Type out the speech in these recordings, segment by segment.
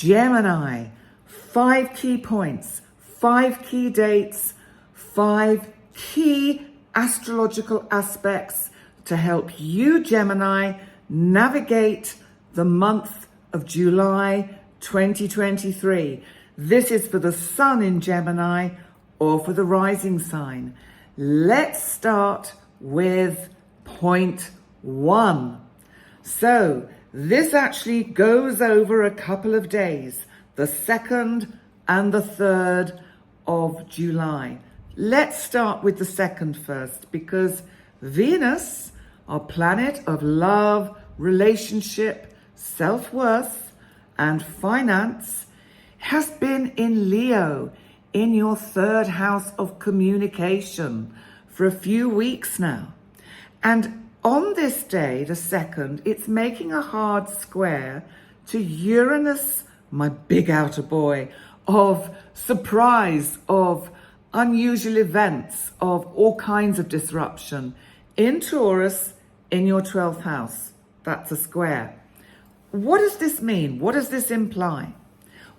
Gemini, 5 key points, 5 key dates, 5 key astrological aspects to help you, Gemini, navigate the month of July 2023. This is for the sun in Gemini or for the rising sign. Let's start with point 1. So this actually goes over a couple of days, the 2nd and the 3rd of July. Let's start with the 2nd first, because Venus, our planet of love, relationship, self-worth, and finance, has been in Leo, in your 3rd house of communication, for a few weeks now. And on this day, the 2nd, it's making a hard square to Uranus, my big outer boy, of surprise, of unusual events, of all kinds of disruption, in Taurus, in your 12th house. That's a square. What does this mean? What does this imply?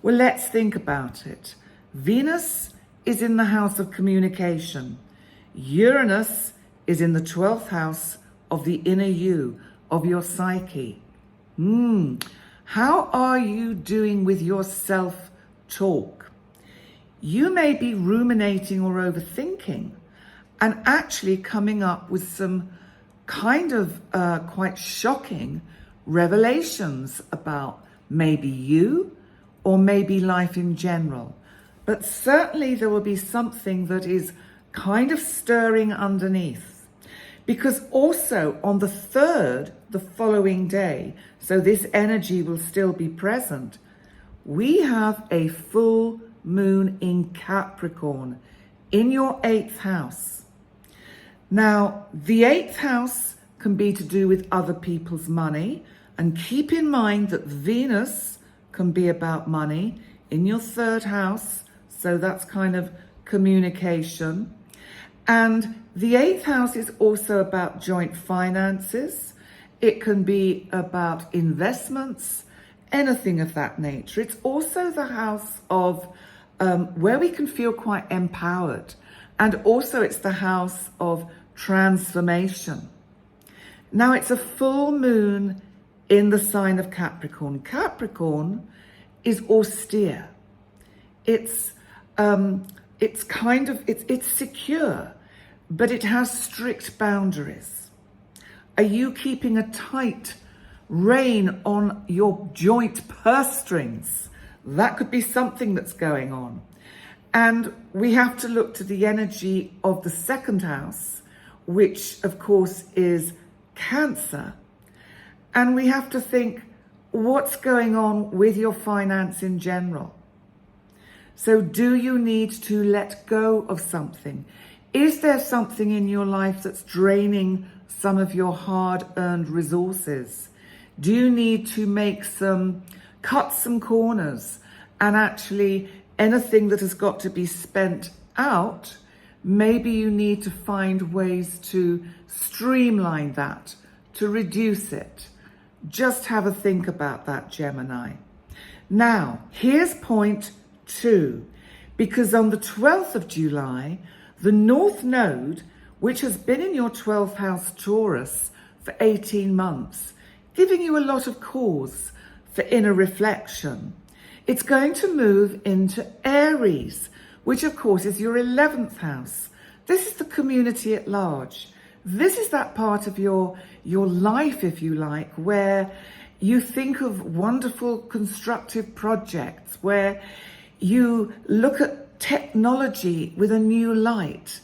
Well, let's think about it. Venus is in the house of communication. Uranus is in the 12th house of the inner you, of your psyche. How are you doing with your self-talk? You may be ruminating or overthinking and actually coming up with some kind of quite shocking revelations about maybe you or maybe life in general. But certainly there will be something that is kind of stirring underneath. Because also on the 3rd, the following day, so this energy will still be present, we have a full moon in Capricorn in your 8th house. Now, the 8th house can be to do with other people's money, and keep in mind that Venus can be about money in your 3rd house, so that's kind of communication. And the 8th house is also about joint finances. It can be about investments, anything of that nature. It's also the house of where we can feel quite empowered. And also it's the house of transformation. Now it's a full moon in the sign of Capricorn. Capricorn is austere. It's secure, but it has strict boundaries. Are you keeping a tight rein on your joint purse strings? That could be something that's going on. And we have to look to the energy of the 2nd house, which of course is Cancer. And we have to think, what's going on with your finance in general? So do you need to let go of something? Is there something in your life that's draining some of your hard-earned resources? Do you need to cut some corners, and actually anything that has got to be spent out, maybe you need to find ways to streamline that, to reduce it. Just have a think about that, Gemini. Now, here's point 2, because on the 12th of July, the North Node, which has been in your 12th house Taurus for 18 months, giving you a lot of cause for inner reflection, it's going to move into Aries, which of course is your 11th house. This is the community at large. This is that part of your life, if you like, where you think of wonderful constructive projects, where you look at technology with a new light.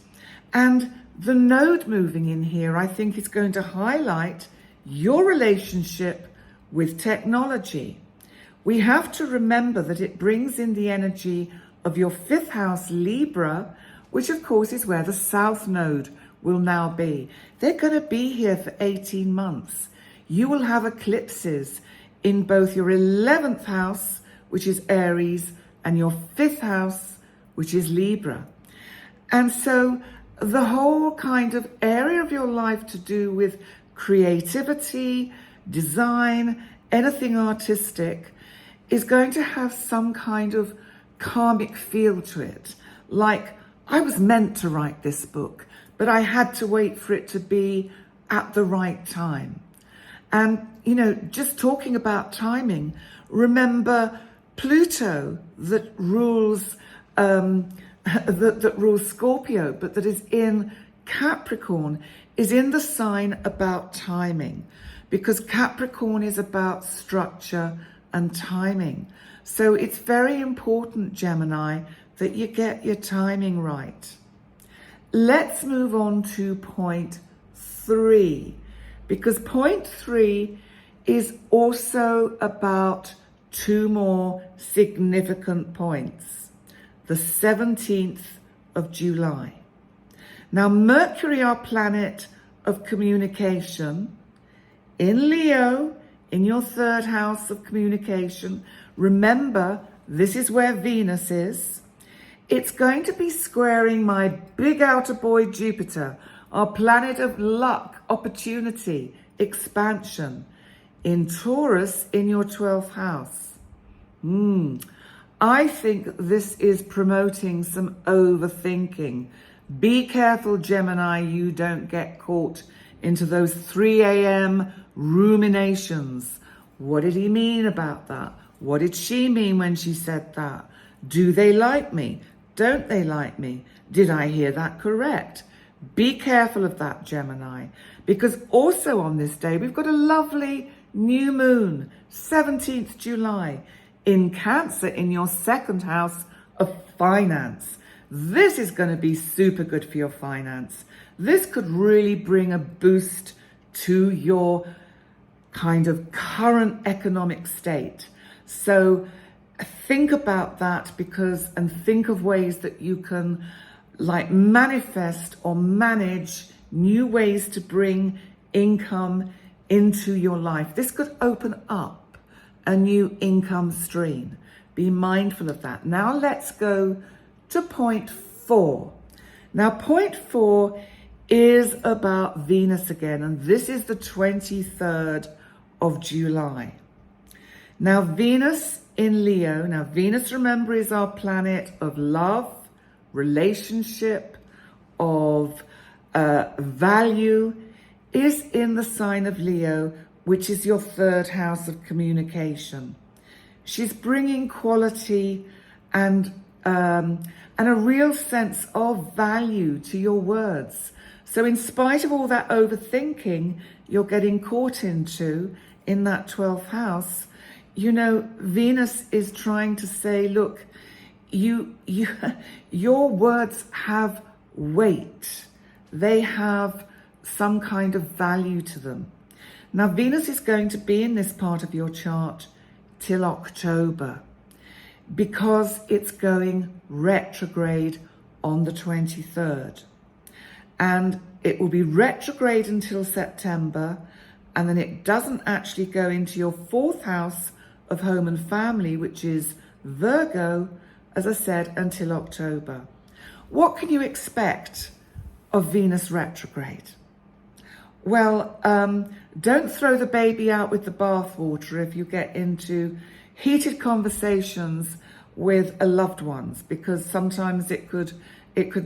And the node moving in here, I think, is going to highlight your relationship with technology. We have to remember that it brings in the energy of your 5th house, Libra, which of course is where the South Node will now be. They're going to be here for 18 months. You will have eclipses in both your 11th house, which is Aries, and your 5th house, which is Libra. And so the whole kind of area of your life to do with creativity, design, anything artistic, is going to have some kind of karmic feel to it. Like, I was meant to write this book, but I had to wait for it to be at the right time. And, you know, just talking about timing, remember Pluto that rules that rules Scorpio, but that is in Capricorn, is in the sign about timing, because Capricorn is about structure and timing. So it's very important, Gemini, that you get your timing right. Let's move on to point 3, because point 3 is also about 2 more significant points. The 17th of July. Now, Mercury, our planet of communication, in Leo, in your 3rd house of communication, remember, this is where Venus is. It's going to be squaring my big outer boy Jupiter, our planet of luck, opportunity, expansion, in Taurus in your 12th house. I think this is promoting some overthinking. Be careful, Gemini, you don't get caught into those 3 a.m. ruminations. What did he mean about that? What did she mean when she said that? Do they like me? Don't they like me? Did I hear that correct? Be careful of that, Gemini, because also on this day, we've got a lovely new moon, 17th July, in Cancer, in your 2nd house of finance. This is going to be super good for your finance. This could really bring a boost to your kind of current economic state. So think about that, and think of ways that you can like manifest or manage new ways to bring income into your life. This could open up a new income stream. Be mindful of that. Now let's go to point 4. Now point 4 is about Venus again, and this is the 23rd of July. Now Venus in Leo, now Venus, remember, is our planet of love, relationship, of value, is in the sign of Leo, which is your 3rd house of communication. She's bringing quality and a real sense of value to your words. So in spite of all that overthinking you're getting caught into in that 12th house, you know, Venus is trying to say, look, your words have weight. They have some kind of value to them. Now, Venus is going to be in this part of your chart till October, because it's going retrograde on the 23rd. And it will be retrograde until September, and then it doesn't actually go into your 4th house of home and family, which is Virgo, as I said, until October. What can you expect of Venus retrograde? Well, don't throw the baby out with the bathwater if you get into heated conversations with a loved ones, because sometimes it could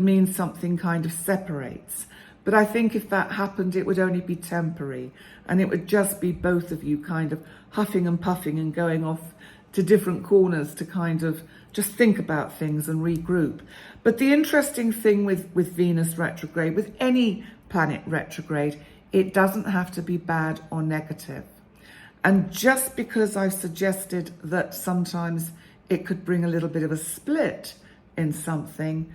mean something kind of separates. But I think if that happened, it would only be temporary, and it would just be both of you kind of huffing and puffing and going off to different corners to kind of just think about things and regroup. But the interesting thing with Venus retrograde, with any planet retrograde, it doesn't have to be bad or negative. And just because I've suggested that sometimes it could bring a little bit of a split in something,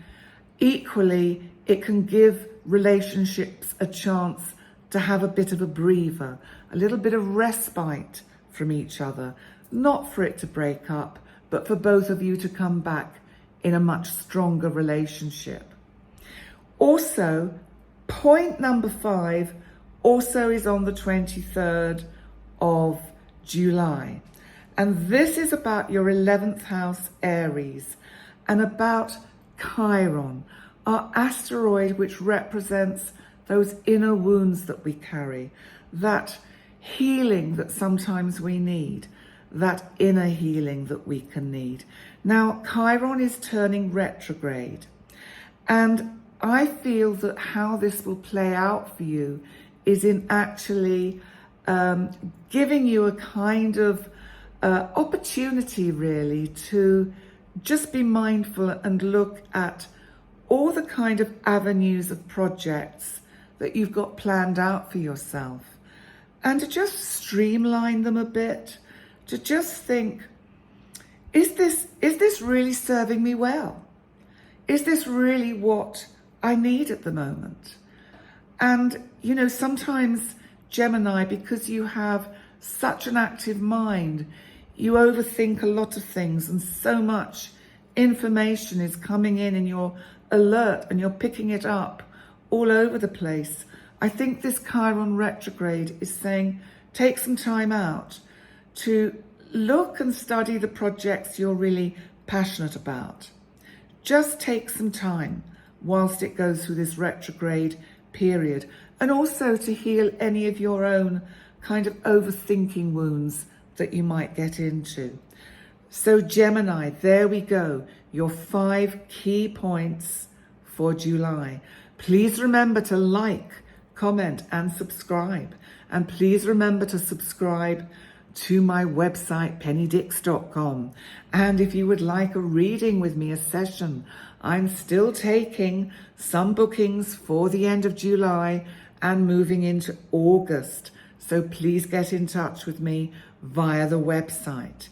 equally, it can give relationships a chance to have a bit of a breather, a little bit of respite from each other, not for it to break up, but for both of you to come back in a much stronger relationship. Also, point number 5 also is on the 23rd of July. And this is about your 11th house, Aries, and about Chiron, our asteroid, which represents those inner wounds that we carry, that healing that sometimes we need, that inner healing that we can need. Now, Chiron is turning retrograde, and I feel that how this will play out for you is in actually giving you a kind of opportunity really to just be mindful and look at all the kind of avenues of projects that you've got planned out for yourself, and to just streamline them a bit, to just think, is this really serving me well? Is this really what I need at the moment? And, you know, sometimes, Gemini, because you have such an active mind, you overthink a lot of things, and so much information is coming in and you're alert and you're picking it up all over the place. I think this Chiron retrograde is saying, take some time out to look and study the projects you're really passionate about. Just take some time whilst it goes through this retrograde period, and also to heal any of your own kind of overthinking wounds that you might get into. So Gemini, there we go, your 5 key points for July. Please remember to like, comment and subscribe. And please remember to subscribe to my website, pennydix.com. And if you would like a reading with me, a session, I'm still taking some bookings for the end of July and moving into August. So please get in touch with me via the website.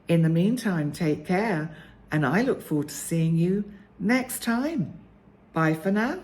In the meantime, take care, and I look forward to seeing you next time. Bye for now.